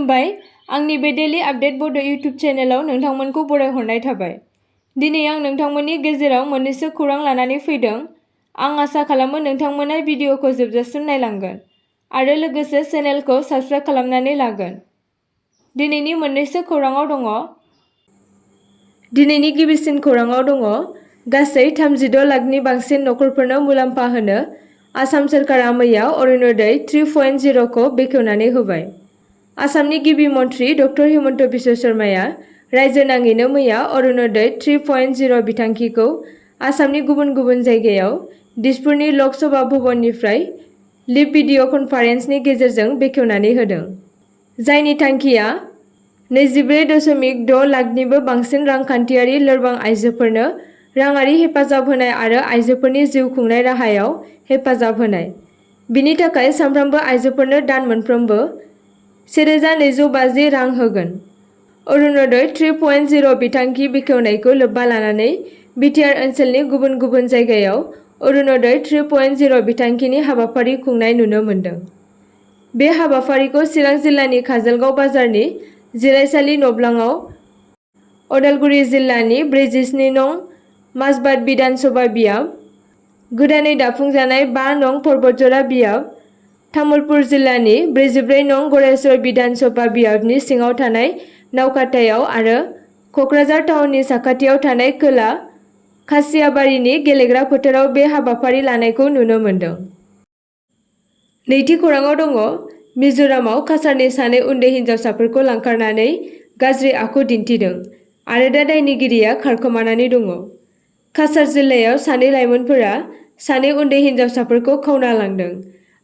खुलुमबाय आंनि बे डेली आपडेट बड' इउट्युब चेनेलाव नोंथांमोनखौ बरायहरनाय थाबाय। दिनै आं नोंथांमोननि गेजेराव मोननैसो खौरां लानानै फैदों। आं आसा खालामो नोंथांमोना भिडिअखौ जोबजासिम नायलांगोन आरो लोगोसे चेनेलखौ साबस्क्राइब खालामनानै लागोन। दिनैनि मोननैसो खौराङाव दङ। दिनैनि गिबिसिन खौराङाव दङ गासै 36 लाखनि बांसिन नखरफोरनो मुलाम्फा होनो आसाम सोरखारा मैया अरुणोदय 3.0 खौ बेखेवनानै होबाय। आसामनि गिबि मन्थ्रि डक्टर हिमन्त बिश्व शर्माया रायजो नाङैनो मैया अरुणोदय 3.0 बिथांखिखौ आसामनि गुबुन गुबुन जायगायाव दिसपुरनि लक सभा भवननिफ्राय लिभ भिडिअ कनफारेन्सनि गेजेरजों बेखेवनानै होदों। जायनि थांखिया 24.6 लाखनिबो बांसिन रांखान्थियारि लोरबां आइजोफोरनो राङारि हेफाजाब होनाय आरो आइजोफोरनि जिउ खुंनाय राहायाव हेफाजाब होनाय। बिनि थाखाय साफ्रोमबो आइजोफोरनो दान मोनफ्रोमबो 1250 रां होगोन। अरुणोदय 3.0 बिथांखि बेखेवनायखौ लोब्बा लानानै बिटिआर ओनसोलनि गुबुन गुबुन जायगायाव अरुणोदय 3.0 बिथांखिनि हाबाफारि खुंनाय नुनो मोन्दों। बे हाबाफारिखौ चिरां जिल्लानि काजलगाव बाजारनि जिरायसालि नब्लाङाव, अदालगुरि जिल्लानि 47 नं माजबाद बिधान सभा बियाब, गोदानै दाफुंजानाय 5 नं पर्बतजरा बियाब, तामुलपुर जिल्लानि 44 नं गरेश्वर बिधान सभा बियाबनि सिङाव थानाय नावकाटायाव आरो कक्राझार टाउननि साखाथियाव थानाय खोला खासियाबारिनि गेलेग्रा फोथाराव बे हाबाफारि लानायखौ नुनो मोन्दों। नैथि खौराङाव दङ मिज'रामाव काछारनि सानै उन्दै हिनजावसाफोरखौ लांखारनानै गाज्रि आखु दिन्थिदों आरो दा दायनिगिरिया खारखोमानानै दङ। काछार जिल्लायाव सानै लाइमोनफोरा सानै उन्दै हिनजावसाफोरखौ खावना लांदों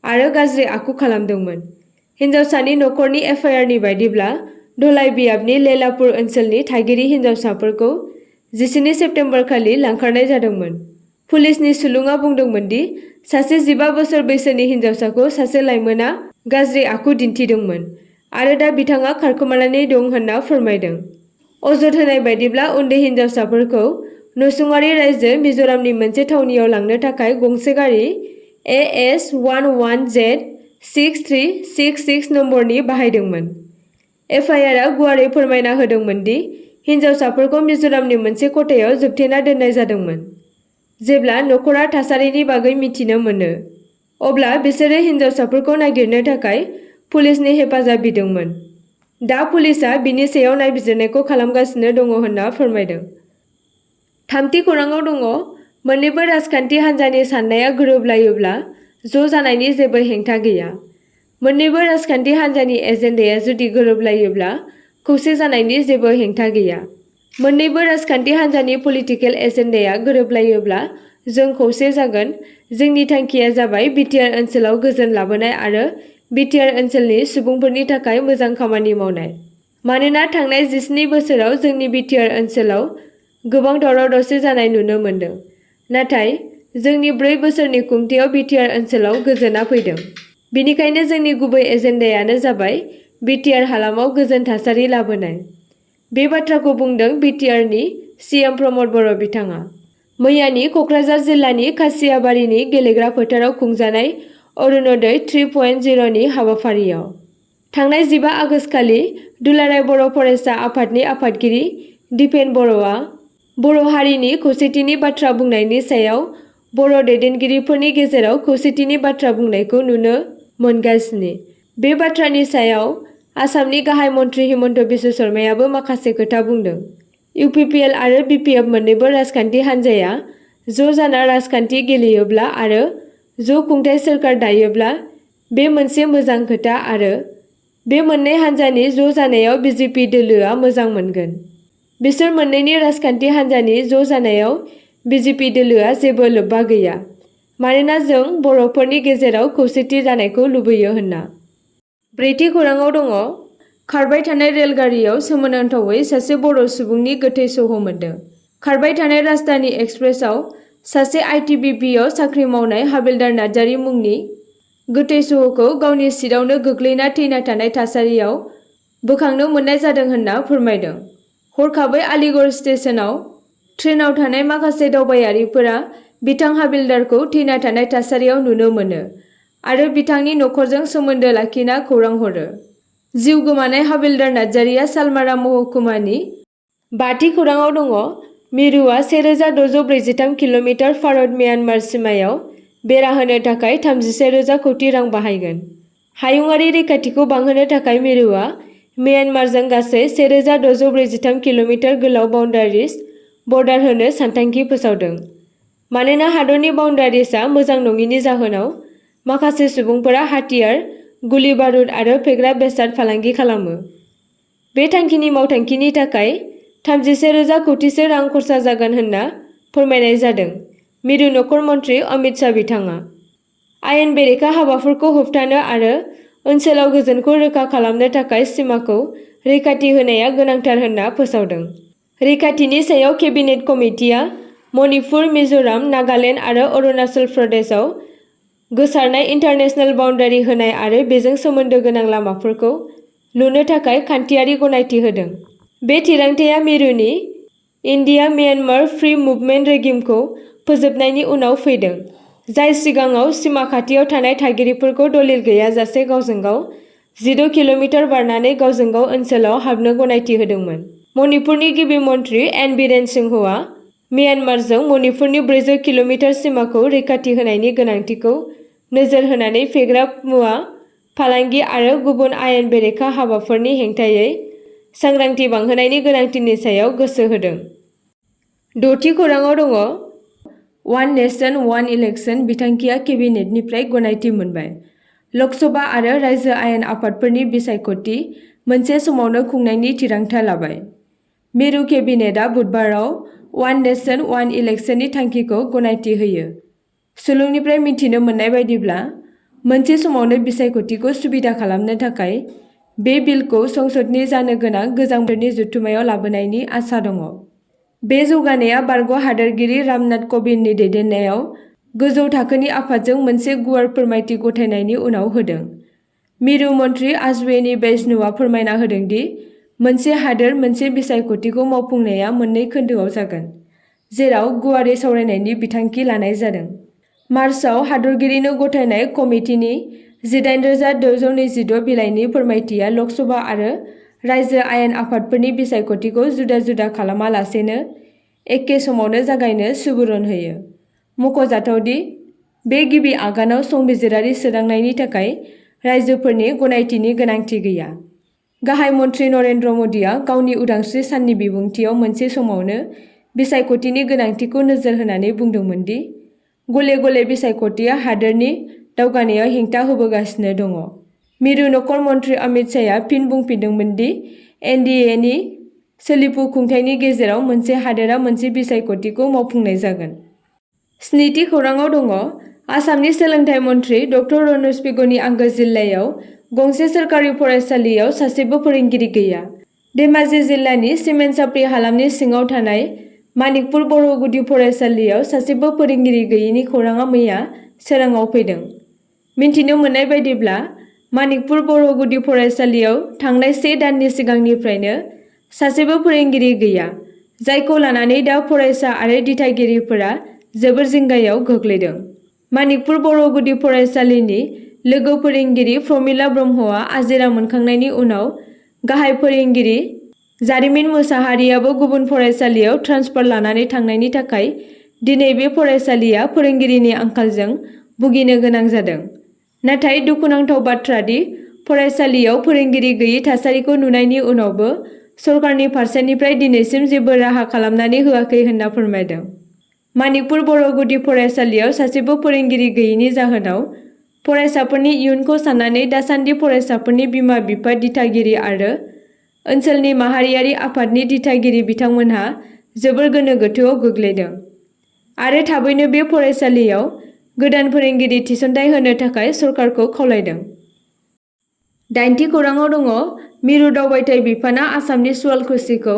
आरो गाज्रि आखु खालामदोंमोन। हिनजावसानि नखरनि एफआइआरनि बायदिब्ला धलाई बियाबनि लेलापुर ओनसोलनि थागिरि हिनजावसाफोरखौ 17 सेप्तेम्बर खालि लांखारनाय जादोंमोन। पुलिसनि सुलुङा बुंदोंमोन दि सासे 15 बोसोर बैसोनि हिनजावसाखौ सासे लाइमोना गाज्रि आखु दिन्थिदोंमोन आरो दा बिथाङा खारखोमानानै दं होनना फोरमायदों। अजद होनाय बायदिब्ला उन्दै हिनजावसाफोरखौ नसुंआरि रायजो मिज'रामनि मोनसे थावनियाव लांनो थाखाय गंसे गारि AS11Z6366 नम्बरनि बाहायदोंमोन। एफआइआरआ गुवारै फोरमायना होदोंमोन दि हिनजावसाफोरखौ मिज'रामनि मोनसे खथायाव जोबथेना दोननाय जादोंमोन। जेब्ला नखरा थासारिनि बागै मिथिनो मोनो, अब्ला बिसोरो हिनजावसाफोरखौ नागिरनो थाखाय पुलिसनि हेफाजाब बिदोंमोन। दा पुलिसआ बिनि सायाव नायबिजिरनायखौ खालामगासिनो दङ होनना फोरमायदों। थामथि खौराङाव दङ मोन्नैबो राजखान्थि हान्जानि साननाया गोरोबलायोब्ला ज' जानायनि जेबो हेंथा गैया। मोन्नैबो राजखान्थि हान्जानि एजेन्डाया जुदि गोरोबलायोब्ला खौसे जानायनि जेबो हेंथा गैया। मोन्नैबो राजखान्थि हान्जानि पलिटिकेल एजेन्डाया गोरोबलायोब्ला जों खौसे जागोन। जोंनि थांखिया जाबाय बिटिआर ओनसोलाव गोजोन लाबोनाय आरो बिटिआर ओनसोलनि सुबुंफोरनि थाखाय मोजां खामानि मावनाय। मानोना थांनाय 17 बोसोराव जोंनि बिटिआर ओनसोलाव गोबां दावराव-दावसि जानाय नुनो मोन्दों। नाथाय जोंनि 4 बोसोरनि खुंथायाव बिटिआर ओनसोलाव गोजोनआ फैदों। बेनिखायनो जोंनि गुबै एजेन्डायानो जाबाय बिटिआर हालामाव गोजोन थासारि लाबोनाय। बे बाथ्राखौ बुंदों बिटिआरनि सिएम प्रमद बर' बिथाङा। मैयानि कक्राझार जिल्लानि खासियाबारिनि गेलेग्रा फोथाराव खुंजानाय अरुणोदय 3.0 नि हाबाफारियाव। थांनाय 15 आगस्तखालि दुलाराय बर' फरायसा आफादनि आफादगिरि दिपेन बर'आ बर' हारिनि खौसेथिनि बाथ्रा बुंनायनि सायाव बर' दैदेनगिरिफोरनि गेजेराव खौसेथिनि बाथ्रा बुंनायखौ नुनो मोनगासिनो। बे बाथ्रानि सायाव आसामनि गाहाय मन्थ्रि हिमन्त बिश्व शर्मायाबो माखासे खोथा बुंदों। इउपिपिएल आरो बिपिएफ मोन्नैबो राजखान्थि हान्जाया ज' जाना राजखान्थि गेलेयोब्ला आरो ज' खुंथाय सोरखार दायोब्ला बे मोनसे मोजां खोथा आरो बे मोननै हान्जानि ज' जानायाव बिजेपि दोलोआ मोजां मोनगोन। बिसोर मोन्नैनि राजखान्थि हान्जानि ज' जानायाव बिजेपि दोलोआ जेबो लोब्बा गैया। मानोना जों बर'फोरनि गेजेराव खौसेथि जानायखौ लुबैयो होनना। ब्रैथि खौराङाव दङ खारबाय थानाय रेलगारियाव सोमोनांथावै सासे बर' सुबुंनि गोथै सह' मोन्दों। खारबाय थानाय राजधानी एक्सप्रेसआव सासे आइटिबिपिआव साख्रि मावनाय हाबिलदार नार्जारी मुंनि गोथै सह'खौ गावनि सिटआवनो गोग्लैना थैना थानाय थासारियाव बोखांनो मोननाय जादों होनना फोरमायदों। हरखाबै आलिगड़ स्टेशनाव ट्रेनाव थानाय माखासे दावबायारिफोरा बिथां हाबिलदारखौ थैना थानाय थासारियाव नुनो मोनो आरो बिथांनि नखरजों सोमोन्दो लाखिना खौरां हरो। जिउ गोमानाय हाबिलदार नार्जारिया सालमारा महकुमानि 5थि खौराङाव दङ। मिरुआ 1643 किल'मिटार भारत म्यानमार सिमायाव बेरा होनो थाखाय 31,000 कौटि रां बाहायगोन। हायुङारि रैखाथिखौ बांहोनो थाखाय मिरुआ म्यानमारजों गासै 1643 किल'मिटार गोलाव बाउन्डारिज बर्डार होनो सानथांखि फोसावदों। मानोना हादरनि बाउन्डारिजआ मोजां नङिनि जाहोनाव माखासे सुबुंफोरा हाथियार, गुलि बारुद आरो फेग्रा बेसाद फालांगि खालामो। बे थांखिनि मावथांखिनि थाखाय 31,000 कौटिसो रां खरसा जागोन होनना फोरमायनाय जादों। मिरु नखर मन्थ्रि अमित शाह बिथाङा आयेन बेरेखा हाबाफोरखौ होबथानो आरो ओनसोलाव गोजोनखौ रोखा खालामनो थाखाय सिमाखौ रैखाथि होनाया गोनांथार होनना फोसावदों। रैखाथिनि सायाव केबिनेट कमिटिआ मणिपुर, मिज'राम, नागालेन्ड आरो अरुणाचल प्रदेशआव गोसारनाय इन्टारनेशनेल बाउन्डारि होनाय आरो बेजों सोमोन्दो गोनां लामाफोरखौ लुनो थाखाय खान्थियारि गनायथि होदों। बे थिरांथाया मिरुनि इन्डिया-म्यानमार फ्री मुभमेन्ट रेजिमखौ फोजोबनायनि उनाव फैदों, जाय सिगाङाव सिमा खाथियाव थानाय थागिरिफोरखौ दलिल गैयाजासे गावजों गाव 16 किल'मिटार बारनानै गावजों गाव ओनसोलाव हाबनो गनायथि होदोंमोन। मणिपुरनि गिबि मन्थ्रि एन बीरेन सिंहआ म्यानमारजों मणिपुरनि 400 किल'मिटार सिमाखौ रैखाथि होनायनि गोनांथिखौ नोजोर होनानै फेग्रा मुवा फालांगि आरो गुबुन आयेन बेरेखा हाबाफोरनि हेंथायै सांग्रांथि बांहोनायनि गोनांथिनि सायाव गोसो होदों। 6थि खौराङाव दङ। वान नेशन वान इलेक्शन बिथांखिया केबिनेटनिफ्राय गनायथि मोनबाय। लकसभा आरो रायजो आयेन आफादफोरनि बिसायख'थि मोनसे समावनो खुंनायनि थिरांथा लाबाय। मिरु केबिनेटआ बुधबाराव वान नेशन वान इलेक्शननि थांखिखौ गनायथि होयो। सुलुंनिफ्राय मिथिनो मोननाय बायदिब्ला, मोनसे समावनो बिसायख'थिखौ सुबिदा खालामनो थाखाय बे बिलखौ संसदनि जानो गोनां गोजां बोथोरनि जथुम्मायाव लाबोनायनि आसा दङ। बे जौगानाया बारग' हादोरगिरि रामनाथ क'विन्दनि दैदेननायाव गोजौ थाखोनि आफादजों मोनसे गुवार फोरमायथि गथायनायनि उनाव होदों। मिरु मन्थ्रि आश्विनी वैष्णवआ फोरमायना होदों दि मोनसे हादोर मोनसे बिसायख'थिखौ मावफुंनाया मोननै खोन्दोआव जागोन, जेराव गुवारै सावरायनायनि बिथांखि लानाय जादों। मार्चआव हादोरगिरिनो गथायनाय कमिटिनि 18,626 बिलाइनि फोरमायथिया लकसभा आरो रायजो आयेन आफादफोरनि बिसायख'थिखौ जुदा-जुदा खालामालासेनो एखे समावनो जागायनो सुबुरुन होयो। मख'जाथाव दि बे गिबि आगानाव संबिजिरारि सोदांनायनि थाखाय रायजोफोरनि गनायथिनि गोनांथि गैया। गाहाय मन्थ्रि नरेन्द्र मदिआ गावनि उदांस्रि साननि बिबुंथियाव मोनसे समावनो बिसायख'थिनि गोनांथिखौ नोजोर होनानै बुंदोंमोन दि गले-गले बिसायख'थिया हादोरनि दावगानायाव हेंथा होबोगासिनो दङ। मिरु नखर मन्थ्रि अमित शाहआ फिन बुंफिनदोंमोन दि एनडिएनि सोलिफु खुंथायनि गेजेराव मोनसे हादोरा मोनसे बिसायख'थिखौ मावफुंनाय जागोन। 7थि खौराङाव दङ। आसामनि सोलोंथाइ मन्थ्रि ड रनज पेगुनि आंगो जिल्लायाव गंसे सोरखारि फरायसालियाव सासेबो फोरोंगिरि गैया। धेमाजि जिल्लानि सिमेन्साप्रि हालामनि सिङाव थानाय मानिकपुर बर' गुदि फरायसालियाव सासेबो फोरोंगिरि गैयैनि खौराङा मैया सोराङाव फैदों। मिन्थिनो मोननाय बायदिब्ला, मानिकपुर बर' गुदि फरायसालियाव थांनाय 1 दाननि सिगांनिफ्रायनो सासेबो फोरोंगिरि गैया, जायखौ लानानै दा फरायसा आरो दिथागिरिफोरा जोबोर जिंगायाव गोग्लैदों। मानिकपुर बर' गुदि फरायसालिनि लोगो फोरोंगिरि प्रमिला ब्रह्मआ आजिरा मोनखांनायनि उनाव गाहाय फोरोंगिरि जारिमिन मुसाहारियाबो गुबुन फरायसालियाव ट्रान्सफार लानानै थांनायनि थाखाय दिनै बे फरायसालिया फोरोंगिरिनि आंखालजों भुगिनो गोनां जादों। नाथाय दुखुनांथाव बाथ्रा दि फरायसालियाव फोरोंगिरि गैयै थासारिखौ नुनायनि उनावबो सरकारनि फारसेनिफ्राय दिनैसिम जेबो राहा खालामनानै होआखै होनना फोरमायदों। मानिकपुर बर' गुदि फरायसालियाव सासेबो फोरोंगिरि गैयैनि जाहोनाव फरायसाफोरनि इयुनखौ साननानै दासान्दि फरायसाफोरनि बिमा-बिफा, दिथागिरि आरो ओनसोलनि माहारियारि आफादनि दिथागिरि बिथांमोनहा जोबोर गोनो गोथोआव गोग्लैदों आरो थाबैनो बे फरायसालियाव गोदान फोरोंगिरि थिसनथाइ होनो थाखाय सरकारखौ खावलायदों। 8थि खौराङाव दङ। मिरु दावबायथाय बिफानआ आसामनि सुवालकुसिखौ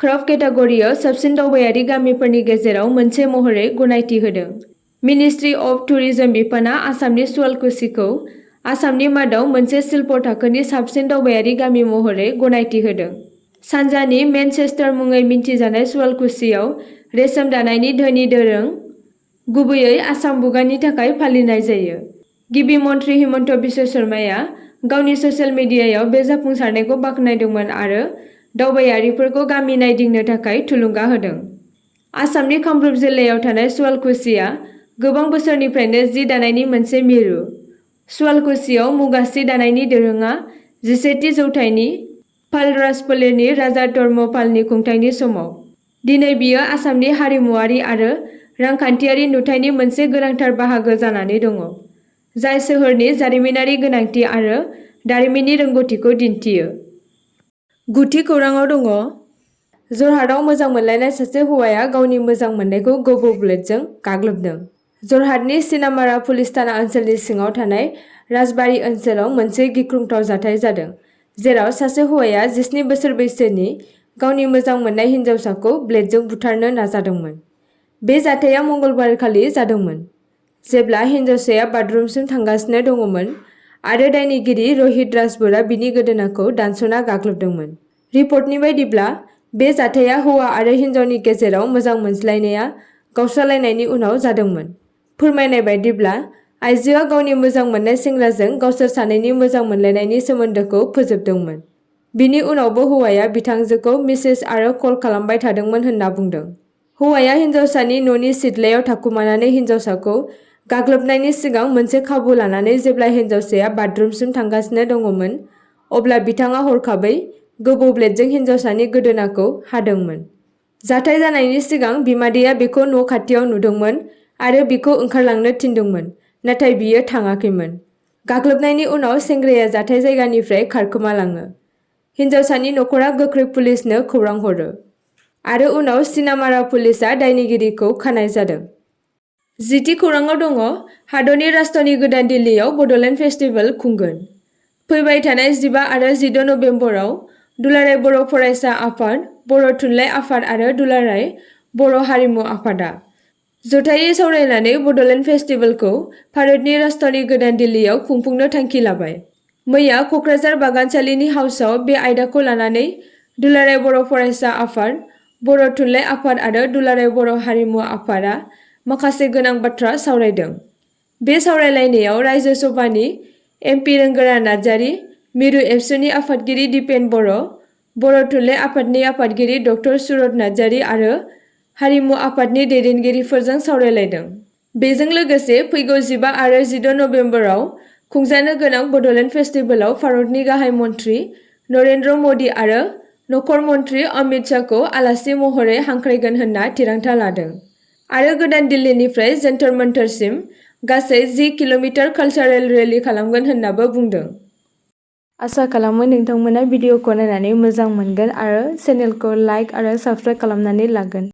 क्राफ्ट केटेगरियाव साबसिन दावबायारि गामिफोरनि गेजेराव मोनसे महरै गनायथि होदों। मिनिस्ट्रि अफ टुरिजम बिफानआ आसामनि सुवालकुसिखौ आसामनि मादाव मोनसे शिल्प थाखोनि साबसिन दावबायारि गामि महरै गनायथि होदों। सानजानि मेनचेस्टार मुङै मिन्थिजानाय सुवालकुसियाव रेशम दानायनि धोनि दोरों गुबैयै आसाम मुगानि थाखाय फालिनाय जायो। गिबि मन्थ्रि हिमन्त बिश्व शर्माया गावनि ससियेल मिडियायाव बे जाफुंसारनायखौ बाख्नायदोंमोन आरो दावबायारिफोरखौ गामि नायदिंनो थाखाय थुलुंगा होदों। आसामनि कामरुप जिल्लायाव थानाय सुवालकुसिया गोबां बोसोरनिफ्रायनो जि दानायनि मोनसे मिरु। सुवालकुसियाव मुगा सि दानायनि दोरोङा 11थि जौथाइनि पाल राजफोलेरनि राजा धर्मपालनि खुंथायनि समाव। दिनै बियो आसामनि हारिमुआरि आरो रांखान्थियारि नुथायनि मोनसे गोनांथार बाहागो जानानै दङ, जाय सोहोरनि जारिमिनारि गोनांथि आरो दारिमिननि रोंग'थिखौ दिन्थियो। गुथि खौराङाव दङ। जरहाटआव मोजां मोनलायनाय सासे हौवाया गावनि मोजां मोननायखौ गोबौ ब्लेडजों गाग्लोबदों। जरहाटनि सिनामारा पुलिस थाना ओनसोलनि सिङाव थानाय राजबारि ओनसोलाव मोनसे गिख्रंथाव जाथाय जादों, जेराव सासे हौवाया 17 बोसोर बैसोनि गावनि मोजां मोननाय हिन्जावसाखौ ब्लेडजों बुथारनो नाजादोंमोन। बे जाथाया मंगलबारखालि जादोंमोन, जेब्ला हिन्जावसाया बाथरुमसिम थांगासिनो दङमोन आरो दायनिगिरि रहित राजपुरा बिनि गोदोनाखौ दानस'ना गाग्लोबदोंमोन। रिपर्टनि बायदिब्ला, बे जाथाया हौवा आरो हिन्जावनि गेजेराव मोजां मोनज्लायनाया गावस्रालायनायनि उनाव जादोंमोन। फोरमायनाय बायदिब्ला, आइजोआ गावनि मोजां मोननाय सेंग्राजों गावसोर सानैनि मोजां मोनलायनायनि सोमोन्दोखौ फोजोबदोंमोन। बिनि उनावबो हौवाया बिथांजोखौ मेसेज आरो कल खालामबाय थादोंमोन होनना बुंदों। हौवाया हिन्जावसानि न'नि सिथ्लायाव थाखुमानानै हिन्जावसाखौ गाग्लोबनायनि सिगां मोनसे खाबु लानानै जेब्ला हिन्जावसाया बाथरुमसिम थांगासिनो दङमोन, अब्ला बिथाङा हरखाबै गोबौ ब्लेडजों हिन्जावसानि गोदोनाखौ हादोंमोन। जाथाय जानायनि सिगां बिमादैया बेखौ न' खाथियाव नुदोंमोन आरो बिखौ ओंखारलांनो थिनदोंमोन, नाथाय बियो थाङाखैमोन। गाग्लोबनायनि उनाव सेंग्राया जाथाय जायगानिफ्राय खारखोमालाङो। हिन्जावसानि नखरा गोख्रै पुलिसनो खौरां हरो आरो उनाव सिनामारा पुलिसआ दायनिगिरिखौ खानाय जादों। 10थि खौराङाव दङ। हादरनि राजधानी गोदान दिल्लीयाव बड'लेण्ड फेस्टिभेल खुंगोन। फैबाय थानाय 15 आरो 16 नबेम्बराव दुलाराय बर' फरायसा आफाद, बर' थुनलाइ आफाद आरो दुलाराय बर' हारिमु आफादआ जथायै सावरायनानै बड'लेण्ड फेस्टिभेलखौ भारतनि राजधानी गोदान दिल्लीयाव खुंफुंनो थांखि लाबाय। मैया क'क्राझार बागानसालिनि हाउसआव बे आयदाखौ लानानै दुलाराय बर' फरायसा आफाद, बर' थुनलाइ आफाद आरो दुलाराय बर' हारिमु आफादआ माखासे गोनां बाथ्रा सावरायदों। बे सावरायलायनायाव रायजो सभानि एमपि रोंगोरा नार्जारि, मिरु एबसुनि आफादगिरि दिपेन बर', बर' थुनलाइ आफादनि आफादगिरि ड सुरत नार्जारि आरो हारिमु आफादनि दैदेनगिरिफोरजों सावरायलायदों। बेजों लोगोसे फैगौ 15 आरो 16 नबेम्बराव खुंजानो गोनां बड'लेण्ड फेस्टिभेलाव भारतनि गाहाय मन्त्रि नरेन्द्र मदि आरो नखर मन्त्रि अमित शाहखौ आलासि महरै हांख्रायगोन होनना थिरांथा लादों आरो गोदान दिल्लीनिफ्राय जन्तर मन्तरसिम गासै 10 किल'मिटार कालचारेल रेलि खालामगोन होननाबो बुंदों। आसा खालामो नोंथांमोना भिडिअखौ नायनानै मोजां मोनगोन आरो चेनेलखौ लाइक आरो साबस्क्राइब खालामनानै लागोन।